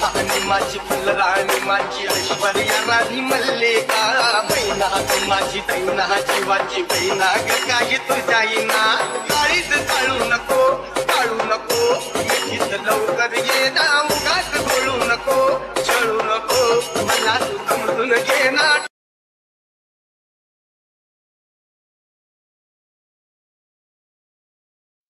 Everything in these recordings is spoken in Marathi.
आणि माझी फुलराणी माझी ऐश्वर्या राणी मल्लिका बहिणा माझी बहिणा जीवाची बहिणा ग काही तुझ्या येईना काळीच काळू नको मिठीत लवकर ये ना मुगात बोलू नको छळू नको मला तू समजून घे ना।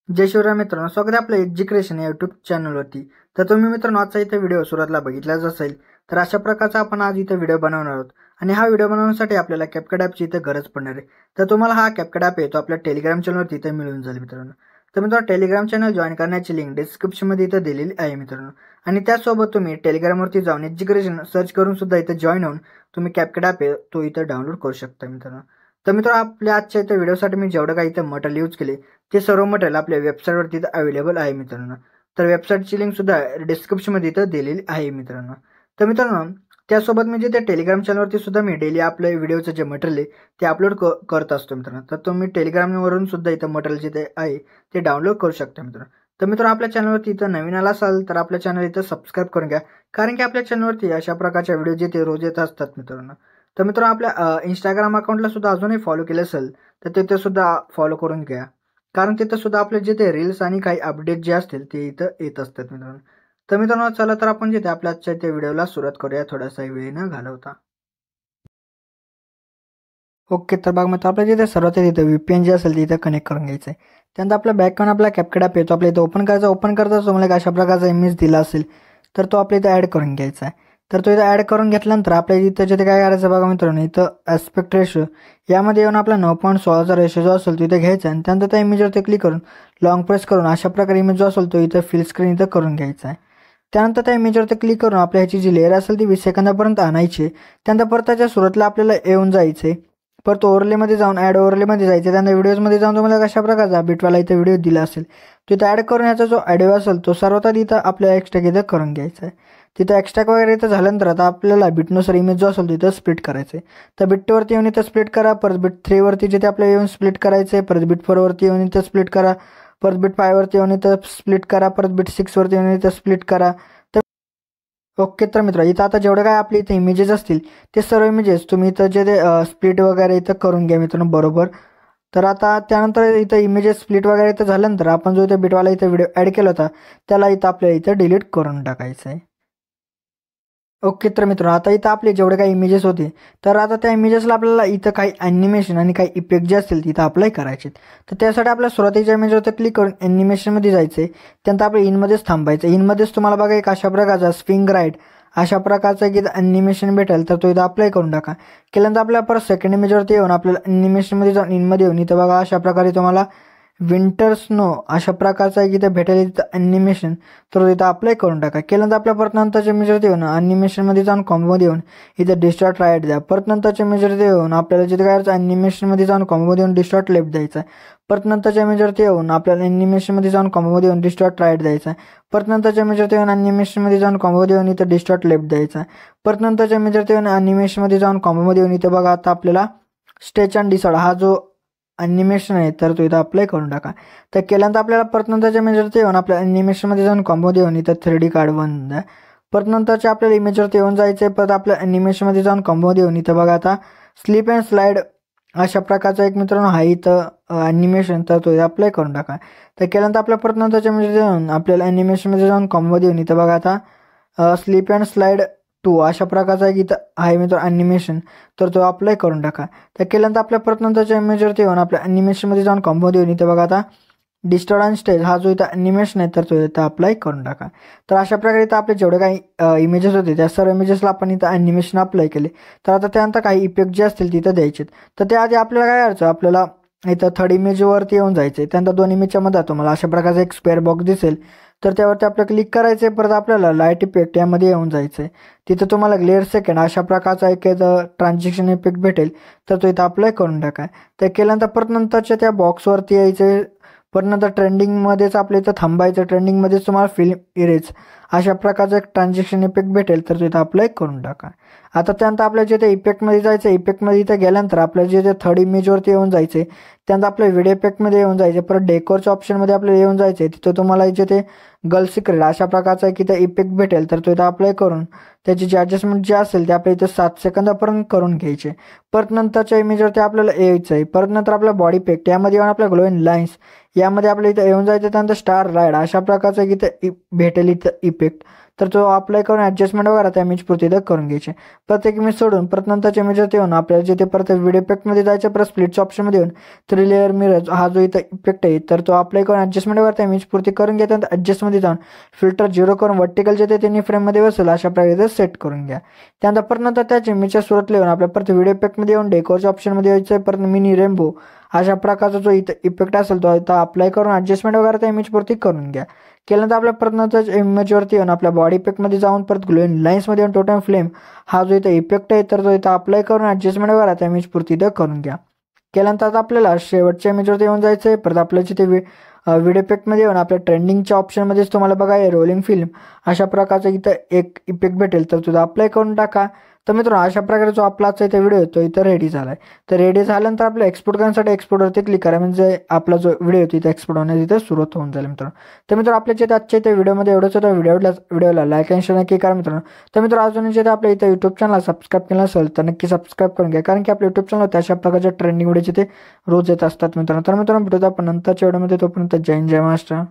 जय शिवराय मित्रांनो, स्वागत आहे आपल्या एज्युकेशन या यूट्यूब चॅनलवरती। तर तुम्ही मित्रांनो आजचा इथे व्हिडिओ सुरुवातीला बघितलाच असेल, तर अशा प्रकारचा आपण आज इथे व्हिडिओ बनवणार आहोत आणि हा व्हिडिओ बनवण्यासाठी आपल्याला कॅपकट ॲपची इथे गरज पडणार आहे। तर तुम्हाला हा कॅपकट ॲप आहे तो आपल्या टेलिग्राम चॅनलवरती इथे मिळून जाईल मित्रांनो। तर मित्रांनो टेलिग्राम चॅनल जॉईन करण्याची लिंक डिस्क्रिप्शनमध्ये इथे दिलेली आहे मित्रांनो, आणि त्यासोबत तुम्ही टेलिग्रामवरती जाऊन एज्युकेशन सर्च करून सुद्धा इथे जॉईन होऊन तुम्ही कॅपकट ॲप आहे तो इथे डाउनलोड करू शकता मित्रांनो। तर मित्रांनो आपल्या आजच्या इथे व्हिडिओसाठी मी जेवढं काही इथे मटेरियल यूज केले ते सर्व मटेरियल आपल्या वेबसाईटवरती अवेलेबल आहे मित्रांनो। तर वेबसाईटची लिंक सुद्धा डिस्क्रिप्शनमध्ये इथं दिलेली आहे मित्रांनो। तर मित्रांनो त्यासोबत म्हणजे त्या टेलिग्राम चॅनलवरती सुद्धा मी डेली आपल्या व्हिडिओचं जे मटेरियल आहे ते अपलोड करत असतो मित्रांनो। तर तुम्ही टेलिग्रामवरून सुद्धा इथं मटेरियल जे आहे ते डाउनलोड करू शकता मित्रांनो। तर मित्रांनो आपल्या चॅनलवरती इथं नवीन आला असाल तर आपल्या चॅनल इथं सबस्क्राईब करून घ्या, कारण की आपल्या चॅनलवरती अशा प्रकारच्या व्हिडिओ जे ते रोज येत असतात मित्रांनो। तर मित्रांनो आपल्या इंस्टाग्राम अकाउंटला सुद्धा अजूनही फॉलो केलं असेल तर तिथे सुद्धा फॉलो करून घ्या, कारण तिथं सुद्धा आपले जे ते रील्स आणि काही अपडेट जे असतील ते इथं येत असतात मित्रांनो। तर मित्रांनो चला तर आपण जे ते आपल्या आजच्या त्या व्हिडिओला सुरुवात करूया थोडासा वेळ न घालवता। ओके, तर बघ मग आपल्या जिथे सर्वात तिथे VPN जे असेल ते इथं कनेक्ट करून घ्यायचं आहे। त्यानंतर आपल्या बॅकग्राऊंड आपला कॅपकट ॲप येतो आपल्या इथं ओपन करायचा। ओपन करता तुम्हाला एक अशा प्रकारचा इमेज दिला असेल तर तो आपल्या इथं ॲड करून घ्यायचा आहे। तर तो इथं ॲड करून घेतल्यानंतर आपल्या इथं जे काय करायचं बघा मित्रांनो, इथं ॲस्पेक्ट रेशो यामध्ये येऊन आपला 9.16चा रेशो जो असेल तो इथे घ्यायचा आणि त्यानंतर त्या इमेजवरती क्लिक करून लॉंग प्रेस करून अशा प्रकारे इमेज जो असेल तो इथं फिल स्क्रीन इथं करून घ्यायचा आहे। त्यानंतर त्या इमेजवरती क्लिक करून आपल्या ह्याची जी लेअर असेल ती 20 सेकंदापर्यंत आणायची। त्यानंतर परत त्याच्या सुरुवातीला आपल्याला येऊन जायचे, परत ओव्हरलेमध्ये जाऊन ॲड ओव्हरलेमध्ये जायचं। त्यानंतर व्हिडिओजमध्ये जाऊन तुम्हाला कशा प्रकारचा बिटवाला इथं व्हिडिओ दिला असेल तिथं ॲड करून याचा जो ऑडिओ असेल तो सर्वात आधी इथं आपल्याला एक्स्ट्रा इथं करून घ्यायचा आहे। तिथं एक्स्ट्रा वगैरे इथं झाल्यानंतर आता आपल्याला बिटनुसार इमेज जो असेल तिथं स्प्लिट करायचं आहे। तर बिट 2वरती येऊन इथं स्प्लिट करा, परत बिट 3वरती जिथे आपल्याला येऊन स्प्लिट करायचं आहे, परत बिट 4वरती येऊन इथं स्प्लिट करा, परत बिट 5वरती येऊन इथं स्प्लिट करा, परत बिट 6वरती येऊन इथं स्प्लिट करा। ओके, तर मित्र इथं आता जेवढं काय आपले इथे इमेजेस असतील ते सर्व इमेजेस तुम्ही इथं जे ते स्प्लिट वगैरे इथं करून घ्या मित्रांनो बरोबर। तर आता त्यानंतर इथं इमेजेस स्प्लिट वगैरे इथं झाल्यानंतर आपण जो इथं बिटवाला इथं व्हिडिओ ॲड केला होता त्याला इथं आपल्याला इथं डिलीट करून टाकायचं आहे। ओके, तर मित्रांनो आता इथं आपले जेवढे काही इमेजेस होते तर आता त्या इमेजेसला आपल्याला इथं काही ॲनिमेशन आणि काही इफेक्ट जे असतील तिथं अप्लाय करायचे। तर त्यासाठी आपल्या सुरुवातीच्या इमेजवरती क्लिक करून ॲनिमेशनमध्ये जायचं आहे। त्यानंतर आपल्या इनमध्येच थांबायचं। इनमध्येच तुम्हाला बघा एक अशा प्रकारचा स्विंग राईट अशा प्रकारचं की ॲनिमेशन भेटेल तर तो इथं अप्लाय करून टाका। केल्यानंतर आपल्या परत सेकंड इमेजवरती येऊन आपल्याला ॲनिमेशनमध्ये जाऊन इनमध्ये येऊन इथं बघा अशा प्रकारे तुम्हाला विंटर स्नो अशा प्रकारचा एक इथं भेटेल इथं ॲनिमेशन तर इथं अप्लाय करून टाका। केल्यानंतर आपल्या परत नंतरच्या इमेजवरती येऊन ॲनिमेशनमध्ये जाऊन कॉम्बोमध्ये येऊन इथं डिस्टॉर्ट राईट द्या। परत नंतरच्या इमेजवरती येऊन आपल्याला जिथे काय करायचं ॲनिमेशनमध्ये जाऊन कॉम्बोमध्ये येऊन डिस्टॉर्ट लेफ्ट द्यायचा आहे। परत नंतरच्या इमेजवरती येऊन आपल्याला ॲनिमेशनमध्ये जाऊन कॉम्बोमध्ये येऊन डिस्टॉर्ट राईट द्यायचा आहे। परत नंतरच्या इमेजवरती येऊन ॲनिमेशनमध्ये जाऊन कॉम्बोमध्ये येऊन इथं डिस्टॉर्ट लेफ्ट द्यायचा आहे। परत नंतरच्या इमेजवरती येऊन ॲनिमेशनमध्ये जाऊन कॉम्बोमध्ये येऊन इथं बघा आता आपल्याला स्टेच अँड डिसॉर्ड हा जो ॲनिमेशन आहे तर तो इथं अप्लाय करून टाका। तर केल्यानंतर आपल्याला परत नंतरच्या इमेजवरती येऊन आपल्या ॲनिमेशनमध्ये जाऊन कॉम्बोमध्ये येऊन इथं 3D कार्ड द्या। परत नंतरच्या आपल्याला इमेजवरती येऊन जायचं आहे। परत आपल्या ॲनिमेशनमध्ये जाऊन कॉम्बोमध्ये येऊन इथं बघा आता स्लिप अँड स्लाईड अशा प्रकारचा एक मित्रांनो हा इथं ॲनिमेशन तर तो इथं अप्लाय करून टाका। तर केल्यानंतर आपल्या परत नंतरच्या इमेजवरती येऊन आपल्याला ॲनिमेशनमध्ये जाऊन कॉम्बोमध्ये येऊन इथं बघा आता स्लिप अँड स्लाईड 2 अशा प्रकारचा एक इथं आहे मित्र ॲनिमेशन तर तो अप्लाय करून टाका। तर केल्यानंतर आपल्या परत नंतरच्या इमेजवरती येऊन आपल्या ॲनिमेशनमध्ये जाऊन कॉम्बोमध्ये येऊन इथं बघा आता डिस्टॉर्ट अँड स्टेज हा जो इथं ॲनिमेशन आहे तर तो इथं अप्लाय करून टाका। तर अशा प्रकारे इथं आपले जेवढे काही इमेजेस होते त्या सर्व इमेजेसला आपण इथं ॲनिमेशन अप्लाय केले। तर आता त्यानंतर काही इफेक्ट जे असतील तिथं द्यायचे। तर त्याआधी आपल्याला काय करायचं, आपल्याला इथं थर्ड इमेजवरती येऊन जायचं आहे। त्यानंतर 2 इमेजच्या मध्ये तुम्हाला अशा प्रकारचा एक स्क्वेअर बॉक्स दिसेल तर त्यावरती आपल्याला क्लिक करायचं आहे। परत आपल्याला लाईट इफेक्ट यामध्ये येऊन जायचं आहे। तिथं तुम्हाला ग्लेअर सेकंड अशा प्रकारचा एक ट्रान्झॅक्शन इफेक्ट भेटेल तर तो इथं अप्लाय करून टाका। तर केल्यानंतर परत नंतरच्या त्या बॉक्सवरती यायचं, परत नंतर ट्रेंडिंगमध्येच आपल्या इथं थांबायचं। ट्रेंडिंगमध्येच तुम्हाला फिल्म इरेज अशा प्रकारचं एक ट्रान्झॅक्शन इफेक्ट भेटेल, तर तो इथं अप्लाय करून टाका. आता त्यानंतर आपल्या जिथे इफेक्टमध्ये जायचं, इफेक्टमध्ये इथं गेल्यानंतर आपल्याला जिथे थर्ड इमेजवरती येऊन जायचे, त्यानंतर आपल्या व्हिडिओ इफेक्टमध्ये येऊन जायचे, परत डेकोरच्या ऑप्शनमध्ये आपल्याला येऊन जायचे. तिथं तुम्हाला जिथे गर्ल सिक्रेट अशा प्रकारचा एक इथं इफेक्ट भेटेल, तर तो इथं अप्लाय करून त्याची जी ॲडजस्टमेंट जी असेल ते आपल्या इथं 7 सेकंदापर्यंत करून घ्यायचे. परत नंतरच्या इमेजवरती आपल्याला यायचं आहे. परत नंतर आपला बॉडी इफेक्ट यामध्ये येऊन आपल्या ग्लोईंग लाईन्स यामध्ये आपल्या इथं येऊन जायचं. त्यानंतर स्टार राईड अशा प्रकारचा एक इथं भेटेल इथं इफेक्ट, तर तो अप्लाय करून ॲडजस्टमेंट वगैरे त्या इमेजपुरती इथं करून घ्यायचे. प्रत्येक इमेज सोडून परत नंतरच्या इमेजवरती येऊन आपल्याला जिथे परत व्हिडिओ इफेक्टमध्ये जायचं, परत स्प्लिटच्या ऑप्शनमध्ये येऊन 3 लेअर मिरर हा जो इथं इफेक्ट आहे, तर तो अप्लाय करून ॲडजस्टमेंट वगैरे त्या इमेजपुरती करून घ्या. त्यानंतर ॲडजस्टमध्ये जाऊन फिल्टर 0 करून वर्टिकल जे ते त्यांनी फ्रेममध्ये बसेल अशा प्रकारे सेट करून घ्या. त्यानंतर परत नंतर त्याच इमेजच्या सुरुवात येऊन आपल्या परत व्हिडिओ इफेक्टमध्ये येऊन डेकोरच्या ऑप्शनमध्ये यायचं आहे. परत मिनी रेनबो अशा प्रकारचा जो इथं इफेक्ट असेल तो इथं अप्लाय करून ॲडजस्टमेंट वगैरे त्या इमेजवरती करून घ्या. केल्यानंतर आपल्या परत नंतर इमेजवरती येऊन आपल्या बॉडी इफेक्टमध्ये जाऊन परत ग्लोईंग लाईन्समध्ये येऊन टोटल फ्लेम हा जो इथं इफेक्ट आहे, तर तो इथं अप्लाय करून ॲडजस्टमेंट वगैरे त्या इमेजपुरती इथं करून घ्या. केल्यानंतर आता आपल्याला शेवटच्या इमेजवरती येऊन जायचं आहे. परत आपल्या जिथे व्हिडिओ इफेक्टमध्ये येऊन आपल्या ट्रेंडिंगच्या ऑप्शनमध्येच तुम्हाला बघा रोलिंग फिल्म अशा प्रकारचा इथं एक इफेक्ट भेटेल, तर तुझा अप्लाय करून टाका. तर मित्रांनो अशा प्रकारे जो आपला आजचा इथे व्हिडिओ तो इथं रेडी झाला आहे. तर रेडी झाल्यानंतर आपल्या एक्सपोर्ट करण्यासाठी एक्सपोर्टवरती क्लिक करा, म्हणजे आपला जो व्हिडिओ तिथे एक्सपोर्ट होण्यास इथे सुरुवात होऊन जाईल मित्रांनो. तर मित्रांनो आपल्या जिथे आजच्या इथे व्हिडिओमध्ये एवढंच होतं. व्हिडिओला लाईक आणि शेअर नक्की करा मित्रांनो. तर मित्रांनो अजून जिथे आपल्या इथे यूट्यूब चॅनल सबस्क्राईब केलं असेल तर नक्की सबस्क्राईब करून घ्या, कारण की आपल्या यूट्यूब चॅनल अशा प्रकारच्या ट्रेंडिंग व्हिडिओ जिथे रोज येत असतात मित्रांनो. तर मित्रांनो भेटूया आपण नंतरच्या व्हिडिओमध्ये. तोपर्यंत जय हिंद जय महाराष्ट्र.